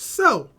So,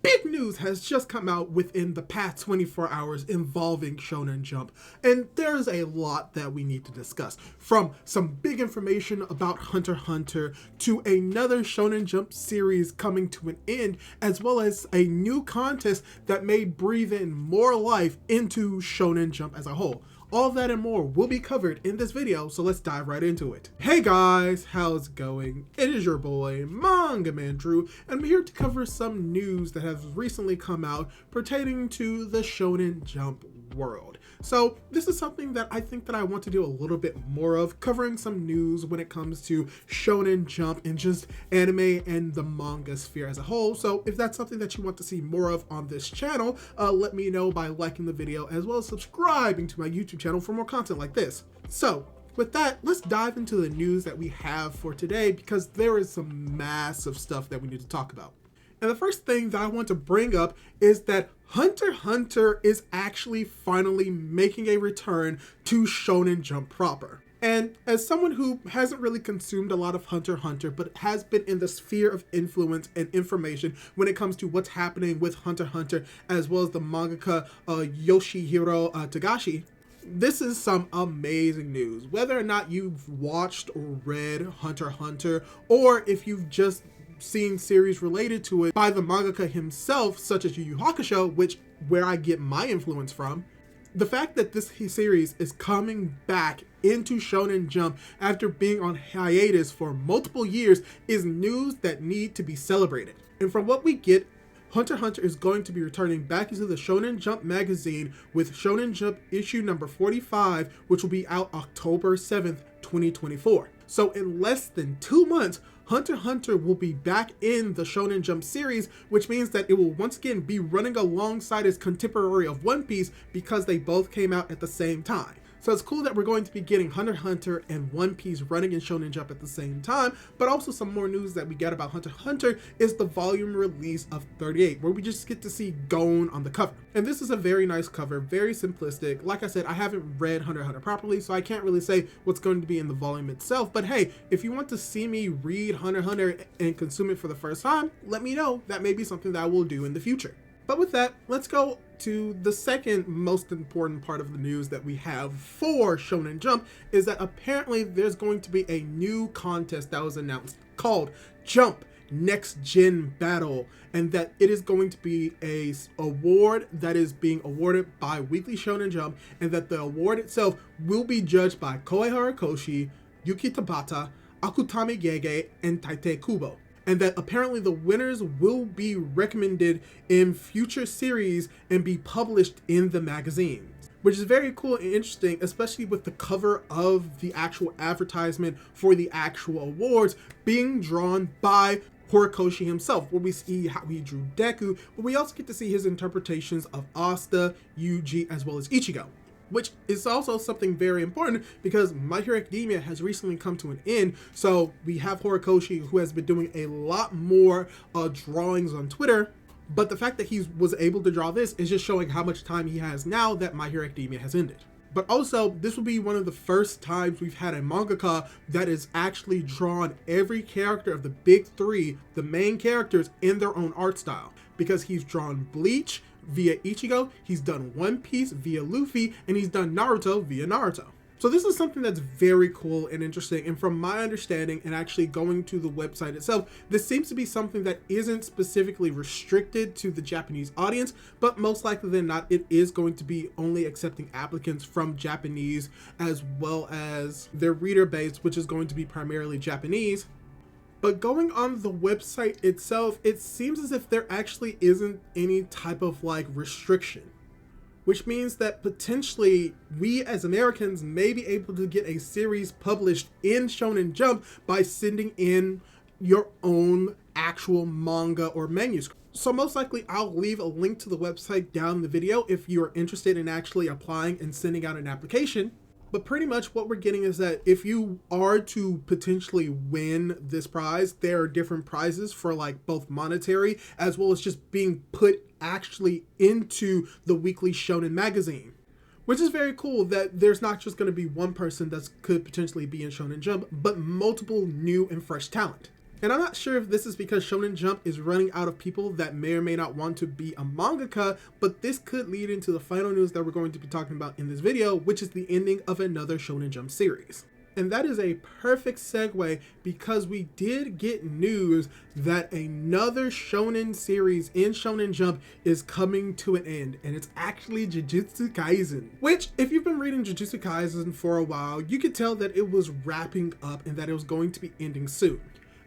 big news has just come out within the past 24 hours involving Shonen Jump, and there's a lot that we need to discuss. From some big information about Hunter x Hunter to another Shonen Jump series coming to an end, as well as a new contest that may breathe in more life into Shonen Jump as a whole. All that and more will be covered in this video, so let's dive right into it. Hey guys, how's it going? It is your boy, Manga Man Drew, and I'm here to cover some news that has recently come out pertaining to the Shonen Jump world. So this is something that I think that I want to do a little bit more of, covering some news when it comes to Shonen Jump and just anime and the manga sphere as a whole. So if that's something that you want to see more of on this channel, let me know by liking the video as well as subscribing to my YouTube channel for more content like this. So with that, let's dive into the news that we have for today, because there is some massive stuff that we need to talk about. And the first thing that I want to bring up is that Hunter x Hunter is actually finally making a return to Shonen Jump proper. And as someone who hasn't really consumed a lot of Hunter x Hunter, but has been in the sphere of influence and information when it comes to what's happening with Hunter x Hunter, as well as the mangaka Yoshihiro Togashi, this is some amazing news. Whether or not you've watched or read Hunter x Hunter, or if you've just seen series related to it by the mangaka himself, such as Yu Yu Hakusho, where I get my influence from, the fact that this series is coming back into Shonen Jump after being on hiatus for multiple years is news that need to be celebrated. And from what we get, Hunter x Hunter is going to be returning back into the Shonen Jump magazine with Shonen Jump issue number 45, which will be out October 7th, 2024. So in less than 2 months, Hunter x Hunter will be back in the Shonen Jump series, which means that it will once again be running alongside its contemporary of One Piece, because they both came out at the same time. So it's cool that we're going to be getting Hunter x Hunter and One Piece running in Shonen Jump at the same time, but also some more news that we get about Hunter x Hunter is the volume release of 38, where we just get to see Gon on the cover. And this is a very nice cover, very simplistic. Like I said, I haven't read Hunter x Hunter properly, so I can't really say what's going to be in the volume itself, but hey, if you want to see me read Hunter x Hunter and consume it for the first time, let me know. That may be something that I will do in the future. But with that, let's go to the second most important part of the news that we have for Shonen Jump, is that apparently there's going to be a new contest that was announced called Jump Next Gen Battle, and that it is going to be a award that is being awarded by Weekly Shonen Jump, and that the award itself will be judged by Kohei Horikoshi, Yuki Tabata, Akutami Gege, and Taite Kubo. And that apparently the winners will be recommended in future series and be published in the magazine, which is very cool and interesting, especially with the cover of the actual advertisement for the actual awards being drawn by Horikoshi himself, where we see how he drew Deku, but we also get to see his interpretations of Asta, Yuji, as well as Ichigo. Which is also something very important, because My Hero Academia has recently come to an end, so we have Horikoshi, who has been doing a lot more drawings on Twitter, but the fact that he was able to draw this is just showing how much time he has now that My Hero Academia has ended. But also, this will be one of the first times we've had a mangaka that has actually drawn every character of the big three, the main characters, in their own art style, because he's drawn Bleach via Ichigo, he's done One Piece via Luffy, and he's done Naruto via Naruto. So this is something that's very cool and interesting, and from my understanding and actually going to the website itself, this seems to be something that isn't specifically restricted to the Japanese audience, but most likely than not, it is going to be only accepting applicants from Japanese, as well as their reader base, which is going to be primarily Japanese. But going on the website itself, it seems as if there actually isn't any type of restriction, which means that potentially we as Americans may be able to get a series published in Shonen Jump by sending in your own actual manga or manuscript. So most likely I'll leave a link to the website down in the video if you are interested in actually applying and sending out an application. But pretty much what we're getting is that if you are to potentially win this prize, there are different prizes for both monetary as well as just being put actually into the Weekly Shonen magazine. Which is very cool that there's not just going to be one person that could potentially be in Shonen Jump, but multiple new and fresh talent. And I'm not sure if this is because Shonen Jump is running out of people that may or may not want to be a mangaka, but this could lead into the final news that we're going to be talking about in this video, which is the ending of another Shonen Jump series. And that is a perfect segue because we did get news that another shonen series in Shonen Jump is coming to an end, and it's actually Jujutsu Kaisen. Which, if you've been reading Jujutsu Kaisen for a while, you could tell that it was wrapping up and that it was going to be ending soon.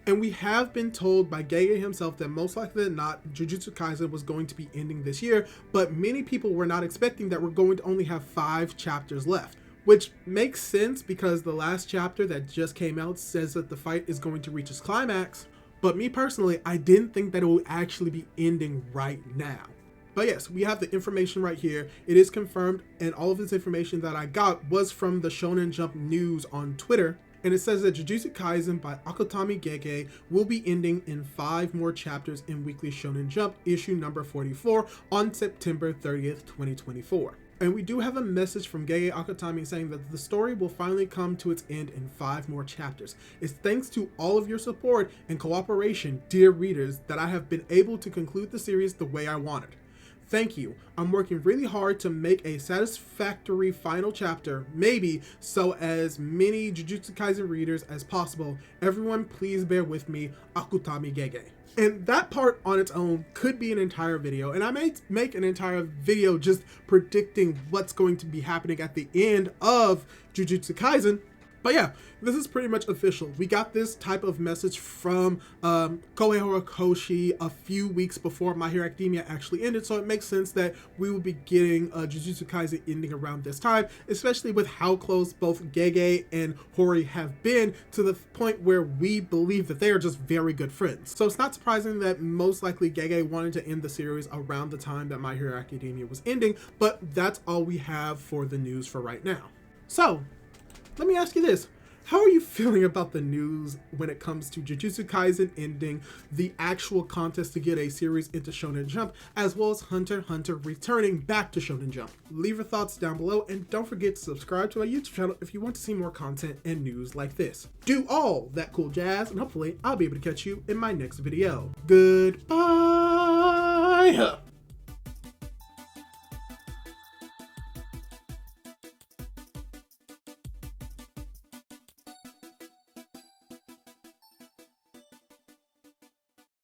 And we have been told by Gege himself that most likely than not, Jujutsu Kaisen was going to be ending this year, but many people were not expecting that we're going to only have 5 chapters left. Which makes sense because the last chapter that just came out says that the fight is going to reach its climax. But me personally, I didn't think that it will actually be ending right now. But yes, we have the information right here. It is confirmed, and all of this information that I got was from the Shonen Jump news on Twitter. And it says that Jujutsu Kaisen by Akutami Gege will be ending in 5 more chapters in Weekly Shonen Jump issue number 44 on September 30th, 2024. And we do have a message from Gege Akutami saying that the story will finally come to its end in 5 more chapters. It's thanks to all of your support and cooperation, dear readers, that I have been able to conclude the series the way I wanted. Thank you. I'm working really hard to make a satisfactory final chapter, maybe, so as many Jujutsu Kaisen readers as possible. Everyone please bear with me, Akutami Gege. And that part on its own could be an entire video, and I may make an entire video just predicting what's going to be happening at the end of Jujutsu Kaisen. But yeah, this is pretty much official. We got this type of message from Koei Horikoshi a few weeks before My Hero Academia actually ended, so it makes sense that we will be getting Jujutsu Kaisen ending around this time, especially with how close both Gege and Hori have been to the point where we believe that they are just very good friends. So it's not surprising that most likely Gege wanted to end the series around the time that My Hero Academia was ending, but that's all we have for the news for right now. So, let me ask you this. How are you feeling about the news when it comes to Jujutsu Kaisen ending, the actual contest to get a series into Shonen Jump, as well as Hunter x Hunter returning back to Shonen Jump? Leave your thoughts down below, and don't forget to subscribe to my YouTube channel if you want to see more content and news like this. Do all that cool jazz, and hopefully I'll be able to catch you in my next video. Goodbye!